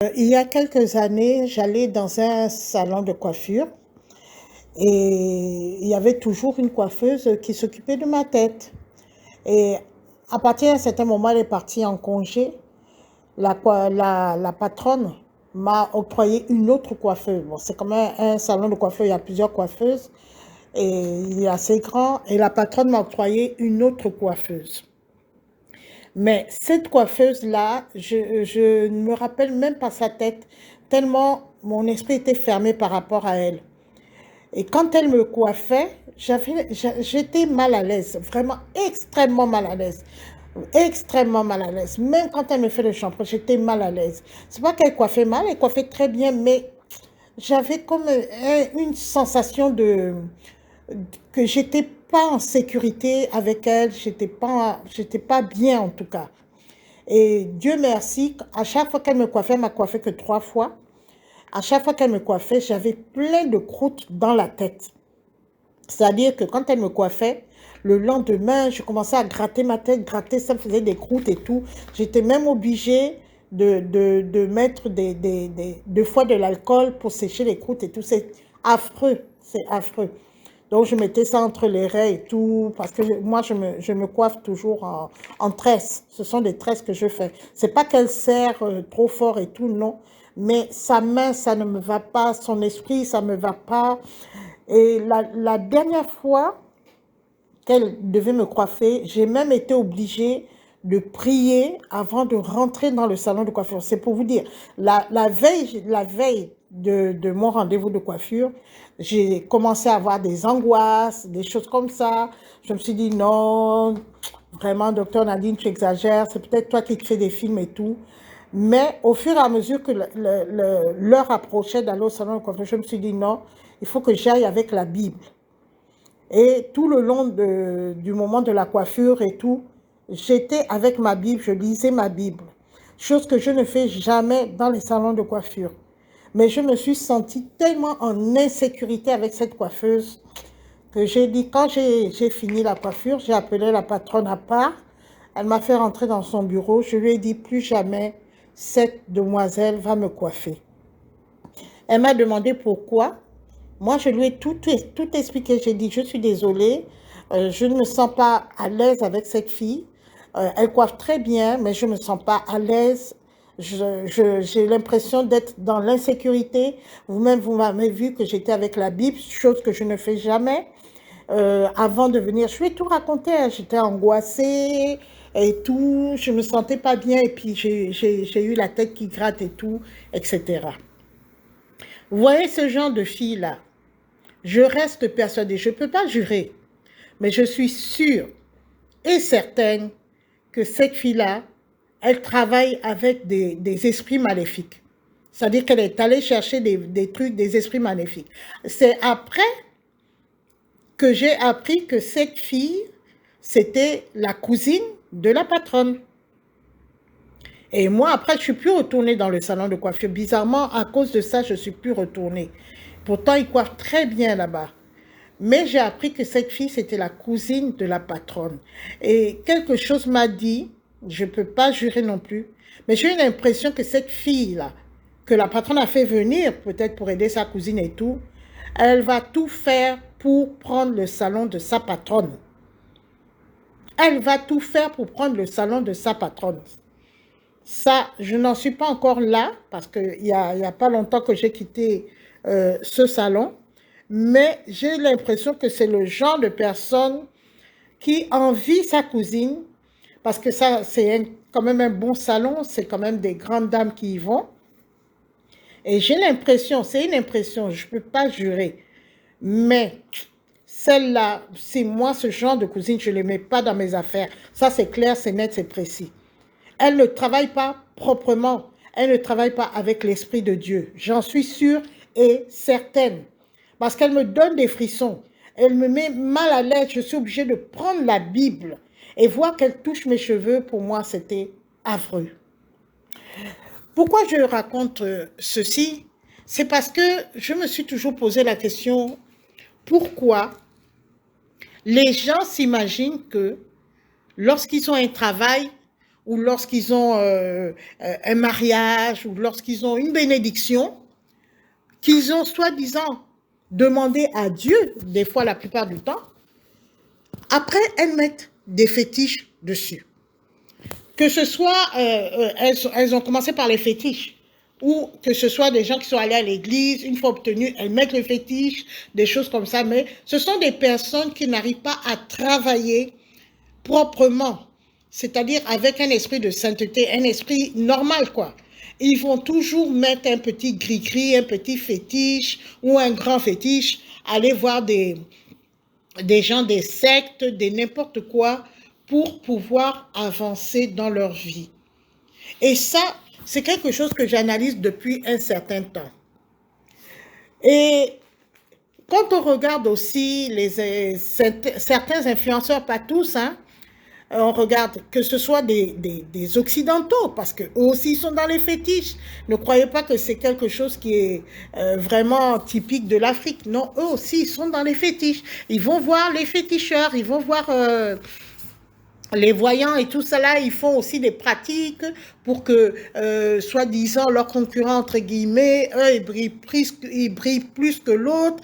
Il y a quelques années, j'allais dans un salon de coiffure et il y avait toujours une coiffeuse qui s'occupait de ma tête. Et à partir d'un certain moment, elle est partie en congé. La patronne m'a octroyé une autre coiffeuse. Bon, c'est comme un salon de coiffure, il y a plusieurs coiffeuses et il est assez grand. Et la patronne m'a octroyé une autre coiffeuse. Mais cette coiffeuse-là, je ne me rappelle même pas sa tête, tellement mon esprit était fermé par rapport à elle. Et quand elle me coiffait, j'étais mal à l'aise, vraiment extrêmement mal à l'aise. Extrêmement mal à l'aise. Même quand elle me fait le shampoing, j'étais mal à l'aise. C'est pas qu'elle coiffait mal, elle coiffait très bien, mais j'avais comme une sensation que j'étais pas en sécurité avec elle, j'étais pas bien en tout cas. Et Dieu merci, à chaque fois qu'elle me coiffait, elle m'a coiffé que 3 fois. À chaque fois qu'elle me coiffait, j'avais plein de croûtes dans la tête. C'est-à-dire que quand elle me coiffait, le lendemain, je commençais à gratter ma tête, gratter, ça me faisait des croûtes et tout. J'étais même obligée de mettre deux fois de l'alcool pour sécher les croûtes et tout. C'est affreux, c'est affreux. Donc, je mettais ça entre les raies et tout, parce que moi, je me coiffe toujours en tresses. Ce sont des tresses que je fais. C'est pas qu'elle serre trop fort et tout, non. Mais sa main, ça ne me va pas. Son esprit, ça ne me va pas. Et la dernière fois qu'elle devait me coiffer, j'ai même été obligée de prier avant de rentrer dans le salon de coiffure. C'est pour vous dire, la veille de mon rendez-vous de coiffure, j'ai commencé à avoir des angoisses, des choses comme ça. Je me suis dit, non, vraiment, docteur Nadine, tu exagères, c'est peut-être toi qui te fais des films et tout. Mais au fur et à mesure que l'heure approchait d'aller au salon de coiffure, je me suis dit, non, il faut que j'aille avec la Bible. Et tout le long du moment de la coiffure et tout, j'étais avec ma Bible, je lisais ma Bible. Chose que je ne fais jamais dans les salons de coiffure. Mais je me suis sentie tellement en insécurité avec cette coiffeuse que j'ai dit, quand j'ai fini la coiffure, j'ai appelé la patronne à part. Elle m'a fait rentrer dans son bureau. Je lui ai dit, plus jamais cette demoiselle va me coiffer. Elle m'a demandé pourquoi. Moi, je lui ai tout expliqué. J'ai dit, je suis désolée, je ne me sens pas à l'aise avec cette fille. Elle coiffe très bien, mais je ne me sens pas à l'aise. J'ai l'impression d'être dans l'insécurité. Vous-même, vous m'avez vu que j'étais avec la Bible, chose que je ne fais jamais. Avant de venir, je lui ai tout raconté. Hein. J'étais angoissée et tout. Je ne me sentais pas bien et puis j'ai eu la tête qui gratte et tout, etc. Vous voyez ce genre de fille-là? Je reste persuadée, je ne peux pas jurer, mais je suis sûre et certaine que cette fille-là, elle travaille avec des esprits maléfiques. C'est-à-dire qu'elle est allée chercher des trucs, des esprits maléfiques. C'est après que j'ai appris que cette fille, c'était la cousine de la patronne. Et moi, après, je ne suis plus retournée dans le salon de coiffure. Bizarrement, à cause de ça, je ne suis plus retournée. Pourtant, ils coiffent très bien là-bas. Mais j'ai appris que cette fille, c'était la cousine de la patronne. Et quelque chose m'a dit, je ne peux pas jurer non plus, mais j'ai eu l'impression que cette fille-là, que la patronne a fait venir, peut-être pour aider sa cousine et tout, elle va tout faire pour prendre le salon de sa patronne. Elle va tout faire pour prendre le salon de sa patronne. Ça, je n'en suis pas encore là, parce qu'il n'y a pas longtemps que j'ai quitté ce salon. Mais j'ai l'impression que c'est le genre de personne qui envie sa cousine, parce que ça, c'est quand même un bon salon, c'est quand même des grandes dames qui y vont. Et j'ai l'impression, c'est une impression, je ne peux pas jurer, mais celle-là, c'est moi, ce genre de cousine, je ne les mets pas dans mes affaires. Ça, c'est clair, c'est net, c'est précis. Elle ne travaille pas proprement, elle ne travaille pas avec l'Esprit de Dieu. J'en suis sûre et certaine. Parce qu'elle me donne des frissons. Elle me met mal à l'aise. Je suis obligée de prendre la Bible et voir qu'elle touche mes cheveux. Pour moi, c'était affreux. Pourquoi je raconte ceci? C'est parce que je me suis toujours posé la question, pourquoi les gens s'imaginent que lorsqu'ils ont un travail ou lorsqu'ils ont un mariage, ou lorsqu'ils ont une bénédiction, qu'ils ont soi-disant demandé à Dieu, des fois la plupart du temps, après elles mettent des fétiches dessus. Que ce soit, elles ont commencé par les fétiches, ou que ce soit des gens qui sont allés à l'église, une fois obtenus, elles mettent le fétiche, des choses comme ça, mais ce sont des personnes qui n'arrivent pas à travailler proprement, c'est-à-dire avec un esprit de sainteté, un esprit normal, quoi. Ils vont toujours mettre un petit gris-gris, un petit fétiche ou un grand fétiche, aller voir des gens, des sectes, des n'importe quoi, pour pouvoir avancer dans leur vie. Et ça, c'est quelque chose que j'analyse depuis un certain temps. Et quand on regarde aussi certains influenceurs, pas tous, hein, on regarde que ce soit des Occidentaux, parce qu'eux aussi sont dans les fétiches. Ne croyez pas que c'est quelque chose qui est vraiment typique de l'Afrique. Non, eux aussi, ils sont dans les fétiches. Ils vont voir les féticheurs, ils vont voir les voyants et tout cela, ils font aussi des pratiques pour que, soi-disant, leurs concurrents, entre guillemets, eux, ils brillent plus que l'autre,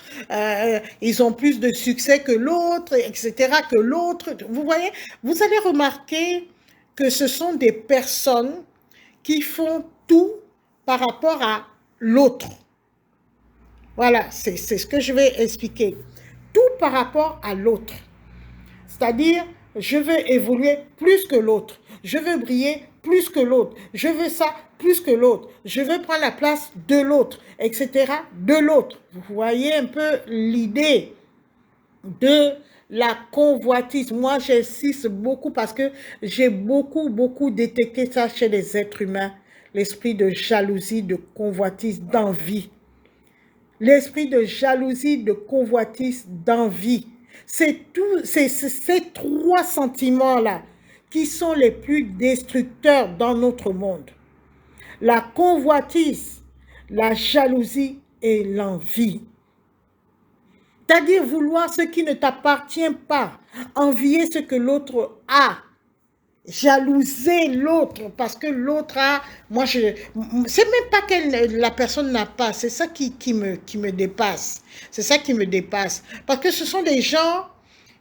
ils ont plus de succès que l'autre, etc., que l'autre. Vous voyez, vous allez remarquer que ce sont des personnes qui font tout par rapport à l'autre. Voilà, c'est ce que je vais expliquer. Tout par rapport à l'autre. C'est-à-dire, je veux évoluer plus que l'autre. Je veux briller plus que l'autre. Je veux ça plus que l'autre. Je veux prendre la place de l'autre, etc. De l'autre. Vous voyez un peu l'idée de la convoitise. Moi, j'insiste beaucoup parce que j'ai beaucoup détecté ça chez les êtres humains. L'esprit de jalousie, de convoitise, d'envie. L'esprit de jalousie, de convoitise, d'envie. C'est ces trois sentiments-là qui sont les plus destructeurs dans notre monde. La convoitise, la jalousie et l'envie. C'est-à-dire vouloir ce qui ne t'appartient pas, envier ce que l'autre a, jalouser l'autre parce que l'autre a, moi je, c'est même pas que la personne n'a pas, c'est ça qui me dépasse, c'est ça qui me dépasse, parce que ce sont des gens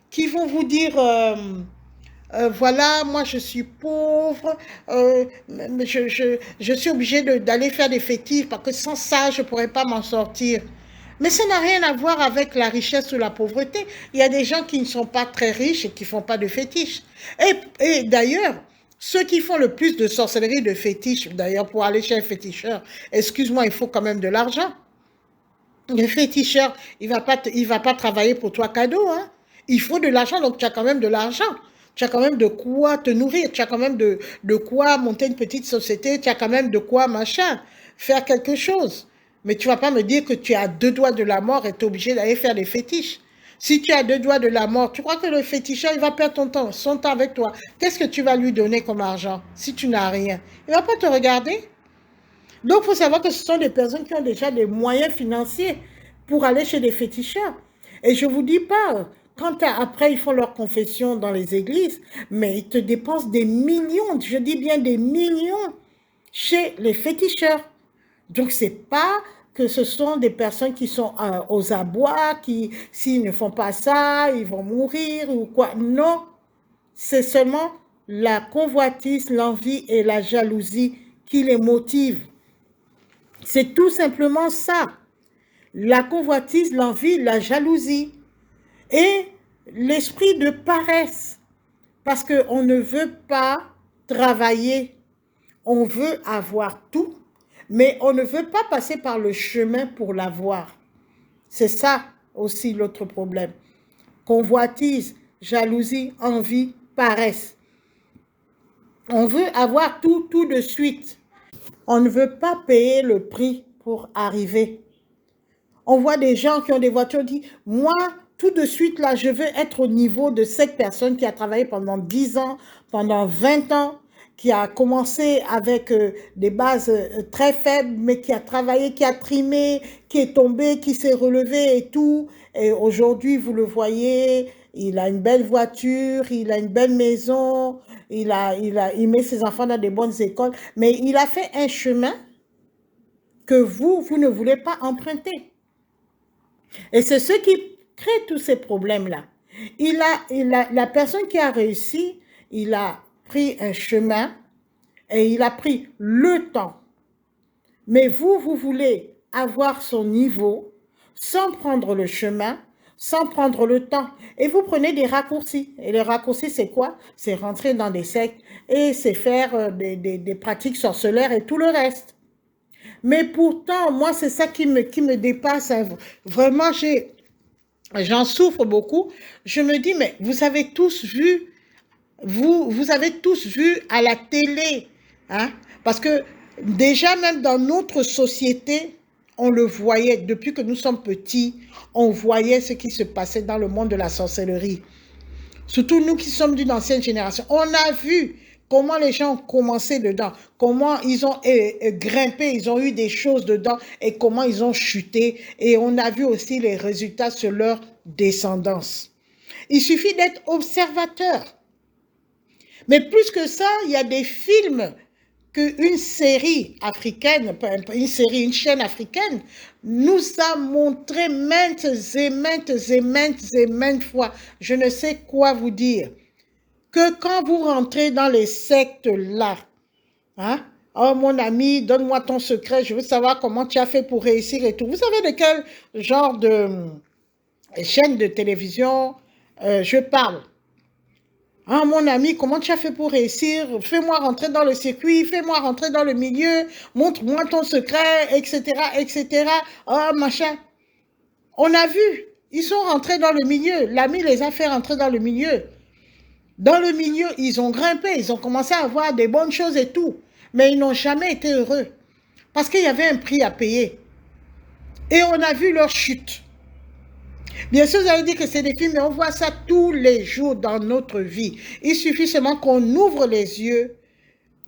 qui vont vous dire, voilà, moi je suis pauvre, je suis obligé d'aller faire des fétiches parce que sans ça je ne pourrais pas m'en sortir. Mais ça n'a rien à voir avec la richesse ou la pauvreté. Il y a des gens qui ne sont pas très riches et qui ne font pas de fétiches. Et d'ailleurs, ceux qui font le plus de sorcellerie, de fétiches, d'ailleurs pour aller chez un féticheur, excuse-moi, il faut quand même de l'argent. Le féticheur, il va pas travailler pour toi cadeau, hein. Il faut de l'argent, donc tu as quand même de l'argent. Tu as quand même de quoi te nourrir, tu as quand même de quoi monter une petite société, tu as quand même de quoi, machin, faire quelque chose. Mais tu ne vas pas me dire que tu es à 2 doigts de la mort et tu es obligé d'aller faire des fétiches. Si tu es à 2 doigts de la mort, tu crois que le féticheur, il va perdre son temps avec toi. Qu'est-ce que tu vas lui donner comme argent si tu n'as rien? Il ne va pas te regarder. Donc, il faut savoir que ce sont des personnes qui ont déjà des moyens financiers pour aller chez des féticheurs. Et je ne vous dis pas, quand après ils font leur confession dans les églises, mais ils te dépensent des millions, je dis bien des millions, chez les féticheurs. Donc, ce n'est pas que ce sont des personnes qui sont aux abois, qui, s'ils ne font pas ça, ils vont mourir ou quoi. Non, c'est seulement la convoitise, l'envie et la jalousie qui les motivent. C'est tout simplement ça. La convoitise, l'envie, la jalousie et l'esprit de paresse. Parce qu'on ne veut pas travailler. On veut avoir tout, mais on ne veut pas passer par le chemin pour l'avoir. C'est ça aussi l'autre problème. Convoitise, jalousie, envie, paresse. On veut avoir tout de suite. On ne veut pas payer le prix pour arriver. On voit des gens qui ont des voitures, disent, moi, tout de suite, là, je veux être au niveau de cette personne qui a travaillé pendant 10 ans, pendant 20 ans, qui a commencé avec des bases très faibles, mais qui a travaillé, qui a trimé, qui est tombé, qui s'est relevé et tout. Et aujourd'hui, vous le voyez, il a une belle voiture, il a une belle maison, il met ses enfants dans des bonnes écoles, mais il a fait un chemin que vous ne voulez pas emprunter. Et c'est ce qui crée tous ces problèmes-là. La personne qui a réussi, il a pris un chemin et il a pris le temps. Mais vous voulez avoir son niveau sans prendre le chemin, sans prendre le temps. Et vous prenez des raccourcis. Et les raccourcis, c'est quoi? C'est rentrer dans des sectes et c'est faire des pratiques sorcellaires et tout le reste. Mais pourtant, moi, c'est ça qui me dépasse. Vraiment, j'en souffre beaucoup. Je me dis, mais vous avez tous vu, vous avez tous vu à la télé, hein? Parce que déjà, même dans notre société, on le voyait, depuis que nous sommes petits, on voyait ce qui se passait dans le monde de la sorcellerie. Surtout nous qui sommes d'une ancienne génération. On a vu comment les gens ont commencé dedans, comment ils ont grimpé, ils ont eu des choses dedans et comment ils ont chuté. Et on a vu aussi les résultats sur leur descendance. Il suffit d'être observateur. Mais plus que ça, il y a des films qu'une série africaine, une chaîne africaine, nous a montré maintes et maintes et maintes et maintes fois. Je ne sais quoi vous dire. Que quand vous rentrez dans les sectes là, hein, oh mon ami, donne-moi ton secret, je veux savoir comment tu as fait pour réussir et tout. Vous savez de quel genre de chaîne de télévision je parle? Ah, mon ami, comment tu as fait pour réussir? Fais-moi rentrer dans le circuit, fais-moi rentrer dans le milieu, montre-moi ton secret, etc., etc. Oh, machin. On a vu, ils sont rentrés dans le milieu. L'ami les a fait rentrer dans le milieu. Dans le milieu, ils ont grimpé, ils ont commencé à avoir des bonnes choses et tout. Mais ils n'ont jamais été heureux. Parce qu'il y avait un prix à payer. Et on a vu leur chute. Bien sûr, vous allez dire que c'est des films, mais on voit ça tous les jours dans notre vie. Il suffit seulement qu'on ouvre les yeux,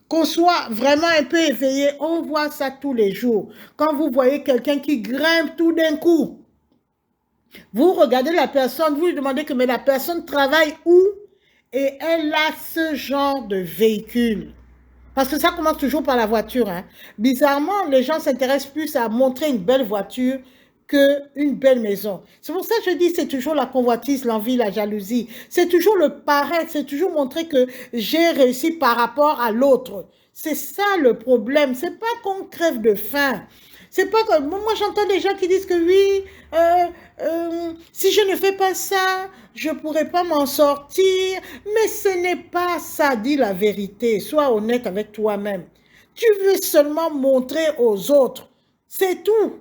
qu'on soit vraiment un peu éveillé. On voit ça tous les jours. Quand vous voyez quelqu'un qui grimpe tout d'un coup, vous regardez la personne, vous lui demandez que mais la personne travaille où? Et elle a ce genre de véhicule. Parce que ça commence toujours par la voiture. Hein. Bizarrement, les gens s'intéressent plus à montrer une belle voiture qu'une belle maison. C'est pour ça que je dis c'est toujours la convoitise, l'envie, la jalousie. C'est toujours le paraître, c'est toujours montrer que j'ai réussi par rapport à l'autre. C'est ça le problème. C'est pas qu'on crève de faim. C'est pas que moi j'entends des gens qui disent que oui, si je ne fais pas ça, je ne pourrai pas m'en sortir. Mais ce n'est pas ça, dis la vérité. Sois honnête avec toi-même. Tu veux seulement montrer aux autres. C'est tout.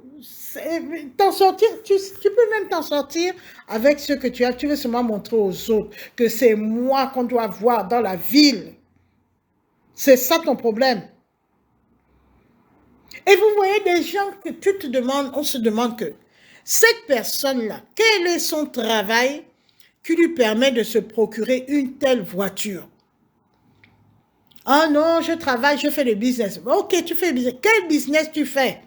T'en sortir, tu peux même t'en sortir avec ce que tu as. Tu veux seulement montrer aux autres que c'est moi qu'on doit voir dans la ville. C'est ça ton problème. Et vous voyez des gens que tu te demandes, on se demande que cette personne-là, quel est son travail qui lui permet de se procurer une telle voiture? Ah non, je travaille, je fais le business. Ok, tu fais le business. Quel business tu fais?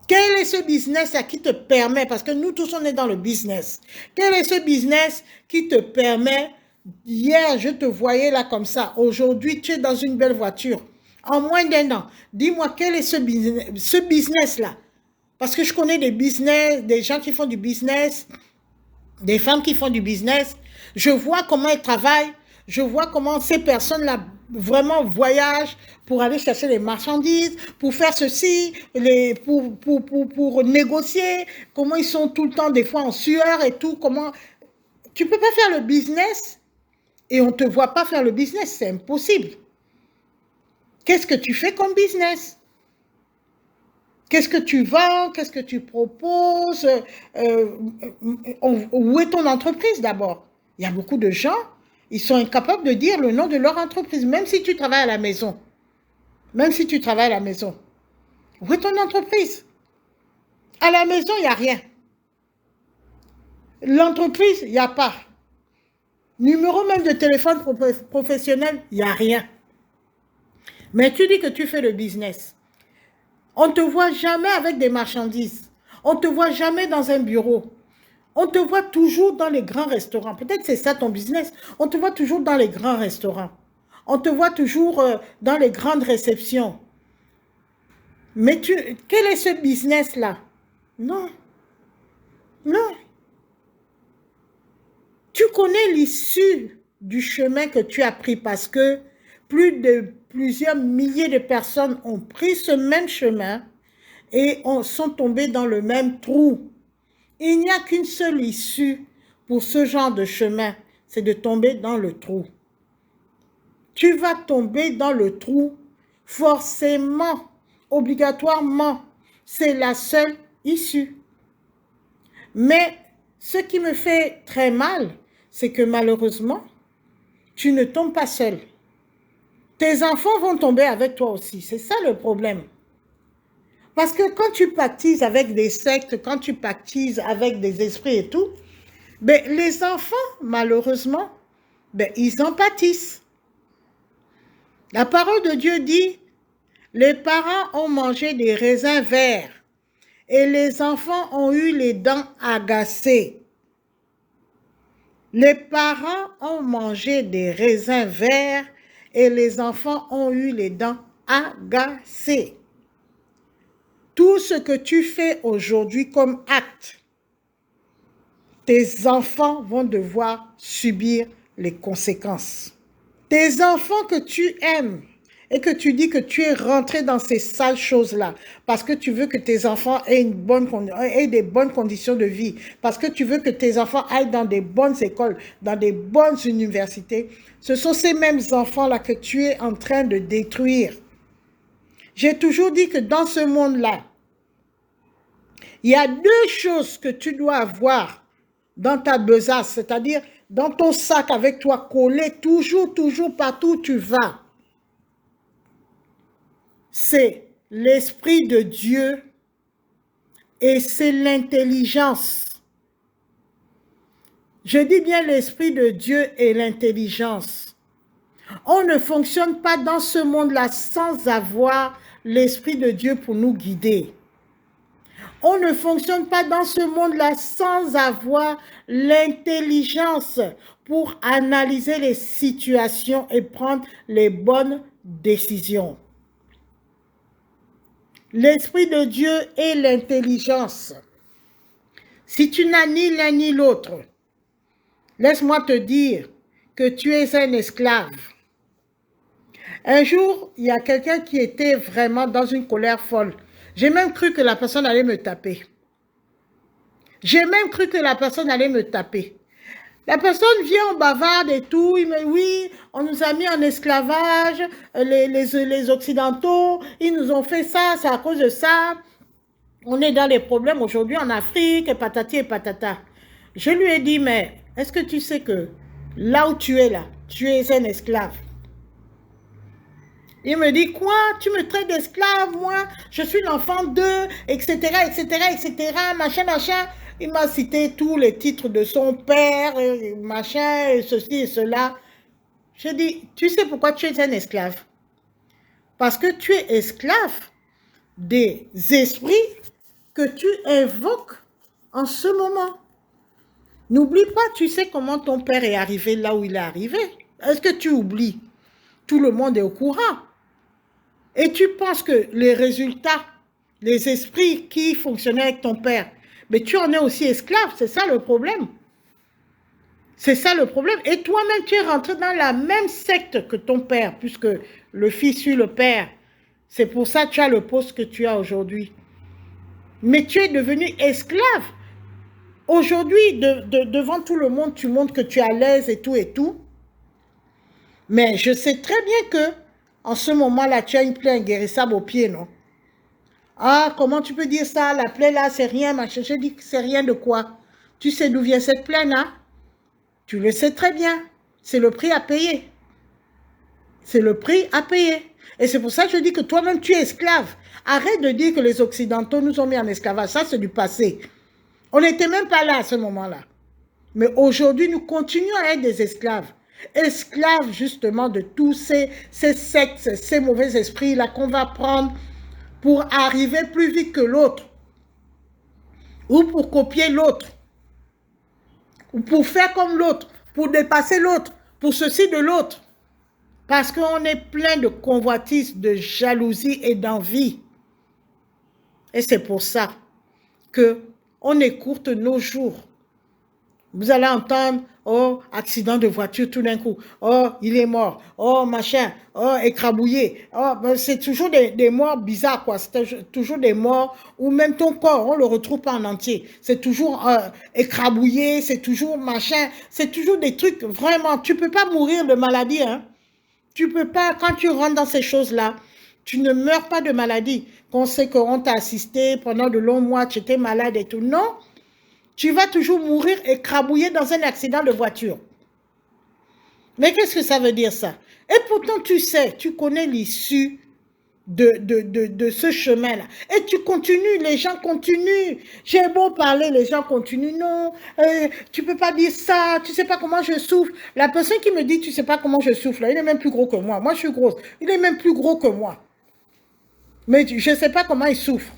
Quel est ce business qui te permet, parce que nous tous on est dans le business, quel est ce business qui te permet, hier je te voyais là comme ça, aujourd'hui tu es dans une belle voiture, en moins d'un an, dis-moi quel est ce business-là? Parce que je connais des business, des gens qui font du business, des femmes qui font du business, je vois comment elles travaillent, je vois comment ces personnes-là vraiment voyagent pour aller chercher les marchandises, pour faire ceci, pour négocier, comment ils sont tout le temps des fois en sueur et tout, comment... Tu ne peux pas faire le business et on ne te voit pas faire le business, c'est impossible. Qu'est-ce que tu fais comme business? Qu'est-ce que tu vends? Qu'est-ce que tu proposes? Où est ton entreprise d'abord? Il y a beaucoup de gens, ils sont incapables de dire le nom de leur entreprise, même si tu travailles à la maison. Même si tu travailles à la maison. Où est ton entreprise? À la maison, il n'y a rien. L'entreprise, il n'y a pas. Numéro même de téléphone professionnel, il n'y a rien. Mais tu dis que tu fais le business. On ne te voit jamais avec des marchandises. On ne te voit jamais dans un bureau. On te voit toujours dans les grands restaurants. Peut-être c'est ça ton business. On te voit toujours dans les grands restaurants. On te voit toujours dans les grandes réceptions. Mais quel est ce business-là? Non, non. Tu connais l'issue du chemin que tu as pris parce que plusieurs milliers de personnes ont pris ce même chemin et sont tombées dans le même trou. Il n'y a qu'une seule issue pour ce genre de chemin, c'est de tomber dans le trou. Tu vas tomber dans le trou forcément, obligatoirement. C'est la seule issue. Mais ce qui me fait très mal, c'est que malheureusement, tu ne tombes pas seul. Tes enfants vont tomber avec toi aussi. C'est ça le problème. Parce que quand tu pactises avec des sectes, quand tu pactises avec des esprits et tout, ben, les enfants, malheureusement, ben, ils en pâtissent. La parole de Dieu dit, les parents ont mangé des raisins verts et les enfants ont eu les dents agacées. Les parents ont mangé des raisins verts et les enfants ont eu les dents agacées. Tout ce que tu fais aujourd'hui comme acte, tes enfants vont devoir subir les conséquences. Tes enfants que tu aimes et que tu dis que tu es rentré dans ces sales choses-là parce que tu veux que tes enfants aient des bonnes conditions de vie, parce que tu veux que tes enfants aillent dans des bonnes écoles, dans des bonnes universités, ce sont ces mêmes enfants-là que tu es en train de détruire. J'ai toujours dit que dans ce monde-là, il y a deux choses que tu dois avoir dans ta besace, c'est-à-dire dans ton sac avec toi collé, toujours, partout où tu vas. C'est l'Esprit de Dieu et c'est l'intelligence. Je dis bien l'Esprit de Dieu et l'intelligence. On ne fonctionne pas dans ce monde-là sans avoir l'Esprit de Dieu pour nous guider. On ne fonctionne pas dans ce monde-là sans avoir l'intelligence pour analyser les situations et prendre les bonnes décisions. L'Esprit de Dieu et l'intelligence. Si tu n'as ni l'un ni l'autre, laisse-moi te dire que tu es un esclave. Un jour, il y a quelqu'un qui était vraiment dans une colère folle. J'ai même cru que la personne allait me taper. La personne vient, on bavarde et tout, il me dit oui, on nous a mis en esclavage, les Occidentaux, ils nous ont fait ça, c'est à cause de ça. On est dans les problèmes aujourd'hui en Afrique, et patati et patata. Je lui ai dit, mais est-ce que tu sais que là où tu es là, tu es un esclave? Il me dit, quoi? Tu me traites d'esclave, moi? Je suis l'enfant d'eux, etc., machin. Il m'a cité tous les titres de son père, machin, et ceci et cela. Je dis, tu sais pourquoi tu es un esclave? Parce que tu es esclave des esprits que tu invoques en ce moment. N'oublie pas, tu sais comment ton père est arrivé là où il est arrivé. Est-ce que tu oublies? Tout le monde est au courant. Et tu penses que les résultats, les esprits qui fonctionnaient avec ton père, mais tu en es aussi esclave, c'est ça le problème. C'est ça le problème. Et toi-même, tu es rentré dans la même secte que ton père, puisque le fils suit le père. C'est pour ça que tu as le poste que tu as aujourd'hui. Mais tu es devenu esclave. Aujourd'hui, devant tout le monde, tu montres que tu es à l'aise et tout. Mais je sais très bien que en ce moment-là, tu as une plaie inguérissable au pied, non? Ah, comment tu peux dire ça? La plaie là, c'est rien, machin. Je dis que c'est rien de quoi? Tu sais d'où vient cette plaie-là? Tu le sais très bien. C'est le prix à payer. C'est le prix à payer. Et c'est pour ça que je dis que toi-même, tu es esclave. Arrête de dire que les Occidentaux nous ont mis en esclavage. Ça, c'est du passé. On n'était même pas là à ce moment-là. Mais aujourd'hui, nous continuons à être des esclaves. Esclaves, justement, de tous ces sectes, ces mauvais esprits-là qu'on va prendre pour arriver plus vite que l'autre. Ou pour copier l'autre. Ou pour faire comme l'autre. Pour dépasser l'autre. Pour ceci de l'autre. Parce qu'on est plein de convoitises, de jalousie et d'envie. Et c'est pour ça qu'on écourte nos jours. Vous allez entendre, oh, accident de voiture tout d'un coup. Oh, il est mort. Oh, machin. Oh, écrabouillé. Oh, ben, c'est toujours des morts bizarres, quoi. C'est toujours des morts où même ton corps, on ne le retrouve pas en entier. C'est toujours écrabouillé, c'est toujours machin. C'est toujours des trucs, vraiment. Tu ne peux pas mourir de maladie, hein. Tu ne peux pas, quand tu rentres dans ces choses-là, tu ne meurs pas de maladie. Qu'on sait qu'on t'a assisté pendant de longs mois, tu étais malade et tout. Non. Tu vas toujours mourir écrabouillé dans un accident de voiture. Mais qu'est-ce que ça veut dire ça? Et pourtant, tu sais, tu connais l'issue de ce chemin-là. Et tu continues, les gens continuent. J'ai beau parler, les gens continuent. Non, tu ne peux pas dire ça, tu ne sais pas comment je souffre. La personne qui me dit, tu ne sais pas comment je souffre, là, il est même plus gros que moi. Moi, je suis grosse. Il est même plus gros que moi. Mais je ne sais pas comment il souffre.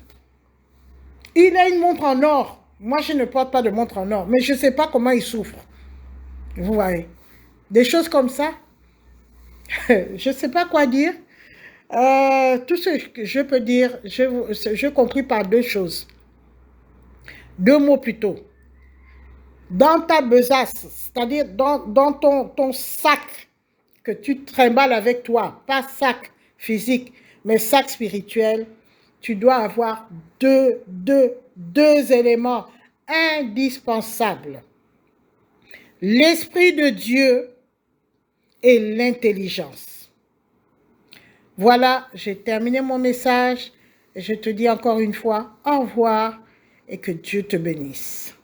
Il a une montre en or. Moi, je ne porte pas de montre en or, mais je ne sais pas comment il souffre. Vous voyez. Des choses comme ça. Je ne sais pas quoi dire. Tout ce que je peux dire, je compris par deux choses. Deux mots plutôt. Dans ta besace, c'est-à-dire dans ton sac que tu trimbales avec toi, pas sac physique, mais sac spirituel, tu dois avoir deux éléments indispensables. L'Esprit de Dieu et l'intelligence. Voilà, j'ai terminé mon message et je te dis encore une fois au revoir et que Dieu te bénisse.